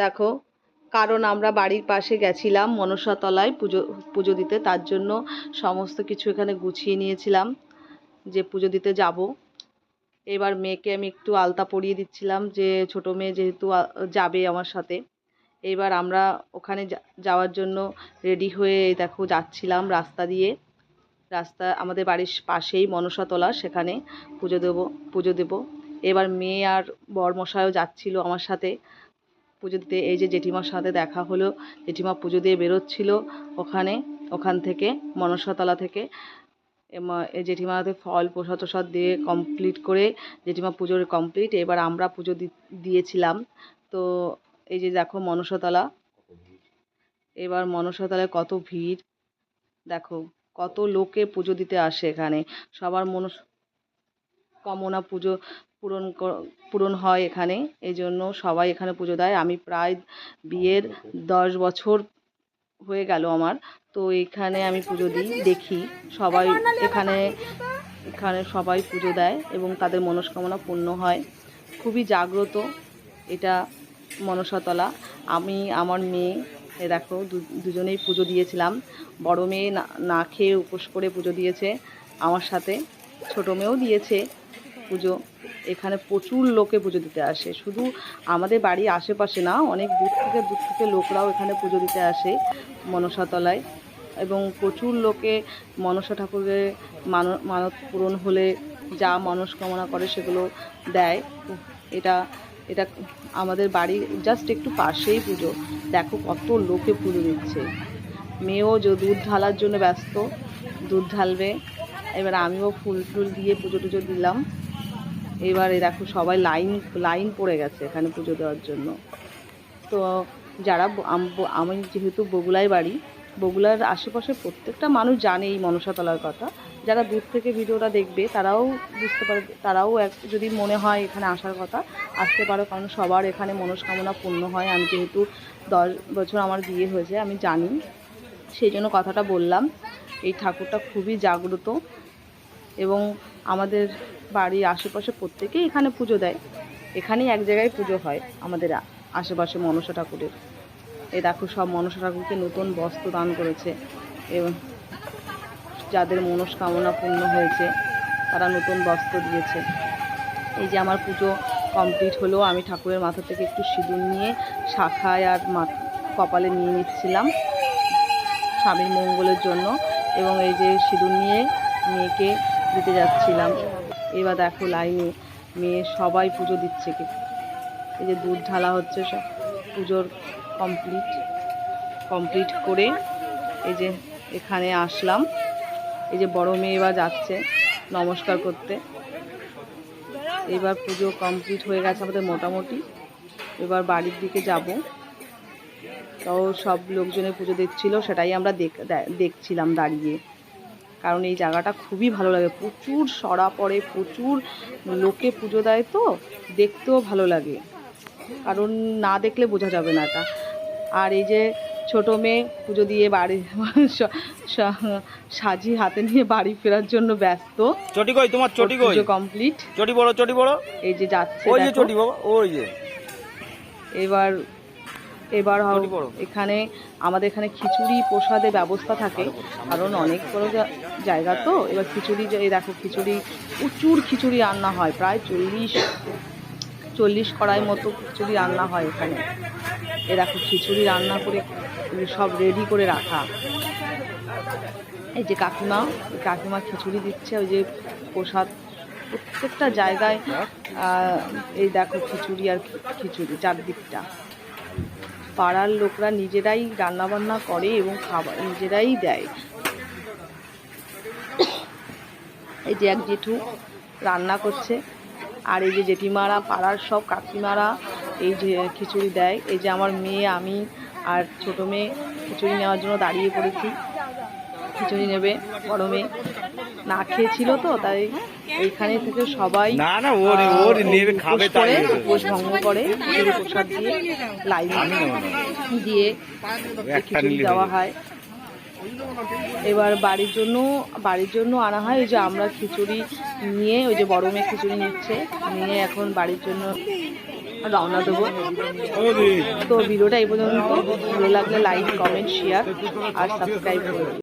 দেখো, কারণ আমরা বাড়ির পাশে গেছিলাম মনসাতলায় পুজো দিতে, তার জন্য সমস্ত কিছু এখানে গুছিয়ে নিয়েছিলাম যে পুজো দিতে যাব। এবার মেয়েকে আমি একটু আলতা পরিয়ে দিচ্ছিলাম, যে ছোট মেয়ে যেহেতু যাবে আমার সাথে। এবার আমরা ওখানে যাওয়ার জন্য রেডি হয়ে দেখো যাচ্ছিলাম রাস্তা দিয়ে। রাস্তা আমাদের বাড়ির পাশেই মনসাতলা, সেখানে পুজো দেব। এবার মেয়ে আর বরমশাইও যাচ্ছিল আমার সাথে পুজো দিতে। এই যে জেঠিমার সাথে দেখা হলো, জেঠিমা পুজো দিয়ে বেরোচ্ছিল ওখান থেকে মনসাতলা থেকে। এই জেঠিমাতে ফল প্রসাদ টসাদ দিয়ে কমপ্লিট করে জেঠিমা পুজোর কমপ্লিট। এবার আমরা পুজো দিয়েছিলাম। তো এই যে দেখো মনসাতলা, এবার মনসাতলায় কত ভিড় দেখো, কত লোকে পুজো দিতে আসে এখানে। সবার মনস্কামনা পূরণ হয় এখানে, এই জন্য সবাই এখানে পুজো দেয়। আমি প্রায় বিয়ের 10 বছর হয়ে গেল আমার, তো এখানে আমি পুজো দেখি সবাই এখানে সবাই পুজো দেয় এবং তাদের মনস্কামনা পূর্ণ হয়। খুবই জাগ্রত এটা মনসাতলা। আমি আমার মেয়ে দেখো দুজনেই পুজো দিয়েছিলাম। বড় মেয়ে না খেয়ে উপোস করে পুজো দিয়েছে আমার সাথে, ছোট মেয়েও দিয়েছে পুজো। এখানে প্রচুর লোকে পুজো দিতে আসে, শুধু আমাদের বাড়ির আশেপাশে না, অনেক দূর থেকে লোকরাও এখানে পুজো দিতে আসে মনসাতলায়। এবং প্রচুর লোকে মনসা ঠাকুরের মানত পূরণ হলে যা মনস্কামনা করে সেগুলো দেয়। এটা আমাদের বাড়ির জাস্ট একটু পাশেই পুজো। দেখো কত লোকে পুজো দিচ্ছে। মেয়েও দুধ ঢালার জন্য ব্যস্ত, দুধ ঢালবে। এবার আমিও ফুল দিয়ে পুজো টুজো দিলাম। এবারে দেখো সবাই লাইন পড়ে গেছে এখানে পুজো দেওয়ার জন্য। তো যারা আমি যেহেতু বগুলায় বাড়ি, বগুলার আশেপাশে প্রত্যেকটা মানুষ জানে এই মনসাতলার কথা। যারা দূর থেকে ভিডিওটা দেখবে তারাও বুঝতে পারবে, তারাও যদি মনে হয় এখানে আসার কথা আসতে পারো, কারণ সবার এখানে মনস্কামনা পূর্ণ হয়। আমি যেহেতু 10 বছর আমার বিয়ে হয়েছে, আমি জানি, সেই জন্য কথাটা বললাম। এই ঠাকুরটা খুবই জাগ্রত এবং আমাদের বাড়ির আশেপাশে প্রত্যেকেই এখানে পুজো দেয়। এখানেই এক জায়গায় পুজো হয় আমাদের আশেপাশে মনসা ঠাকুরের। এই দেখো সব মনসা ঠাকুরকে নতুন বস্ত্র দান করেছে এবং যাদের মনস্কামনা পূর্ণ হয়েছে তারা নতুন বস্ত্র দিয়েছে। এই যে আমার পুজো কমপ্লিট হলো, আমি ঠাকুরের মাথা থেকে একটু সিঁদুর নিয়ে শাখায় আর কপালে নিয়ে নিচ্ছিলাম স্বামীর মঙ্গলের জন্য, এবং এই যে সিঁদুর নিয়ে মেয়েকে দিতে যাচ্ছিলাম। এবার দেখো লাইনে মেয়ে সবাই পুজো দিচ্ছে। এই যে দুধ ঢালা হচ্ছে, সব পুজোর কমপ্লিট করে এই যে এখানে আসলাম। এই যে বড় মেয়ে এবার যাচ্ছে নমস্কার করতে। এবার পুজো কমপ্লিট হয়ে গেছে আমাদের মোটামুটি, এবার বাড়ির দিকে যাব। তাও সব লোকজনের পুজো দেখছিল, সেটাই আমরা দেখছিলাম দাঁড়িয়ে। কারণ এই জায়গাটা খুবই ভালো লাগে, প্রচুর সরা পড়ে, প্রচুর লোকে পুজো দেয়, তো দেখতেও ভালো লাগে, কারণ না দেখলে বোঝা যাবে না এটা। আর এই যে ছোট মেয়ে পুজো দিয়ে বাড়ি সাজি হাতে নিয়ে বাড়ি ফেরার জন্য ব্যস্ত। চটি কই তোমার? চটি কই? পুজো কমপ্লিট, চটি বড় এই যে যাচ্ছে, ওই যে চটি বাবা, ওই যে। এবার এখানে আমাদের এখানে খিচুড়ি প্রসাদের ব্যবস্থা থাকে, কারণ অনেক বড় জায়গা তো। এবার খিচুড়ি, এই দেখো খিচুড়ি, প্রচুর খিচুড়ি রান্না হয়, প্রায় 40 কড়াই মতো খিচুড়ি রান্না হয় এখানে। এ দেখো খিচুড়ি রান্না করে সব রেডি করে রাখা। এই যে কাকিমা খিচুড়ি দিচ্ছে, ওই যে প্রসাদ প্রত্যেকটা জায়গায়। এই দেখো খিচুড়ি আর খিচুড়ি চারদিকটা। পাড়ার লোকরা নিজেরাই রান্নাবান্না করে এবং খাবার নিজেরাই দেয়। এই যে এক জেঠু রান্না করছে, আর এই যে জেঠিমারা, পাড়ার সব কাকিমারা এই যে খিচুড়ি দেয়। এই যে আমার মেয়ে, আমি আর ছোটো মেয়ে খিচুড়ি নেওয়ার জন্য দাঁড়িয়ে পড়েছি। খিচুড়ি নেবে বড় মেয়ে, না খেয়েছিল তো, তাই এইখানে থেকে সবাই উপোস ভঙ্গ করে প্রসাদ দিয়ে লাইন দিয়ে খিচুড়ি দেওয়া হয়। এবার বাড়ির জন্য আনা হয়। ওই যে আমরা খিচুড়ি নিয়ে, ওই যে বড় মেয়ে খিচুড়ি নিচ্ছে, নিয়ে এখন বাড়ির জন্য রওনা দেবো। তো ভিডিওটা এই পর্যন্ত। ভালো লাগলে লাইক, কমেন্ট, শেয়ার আর সাবস্ক্রাইব করুন।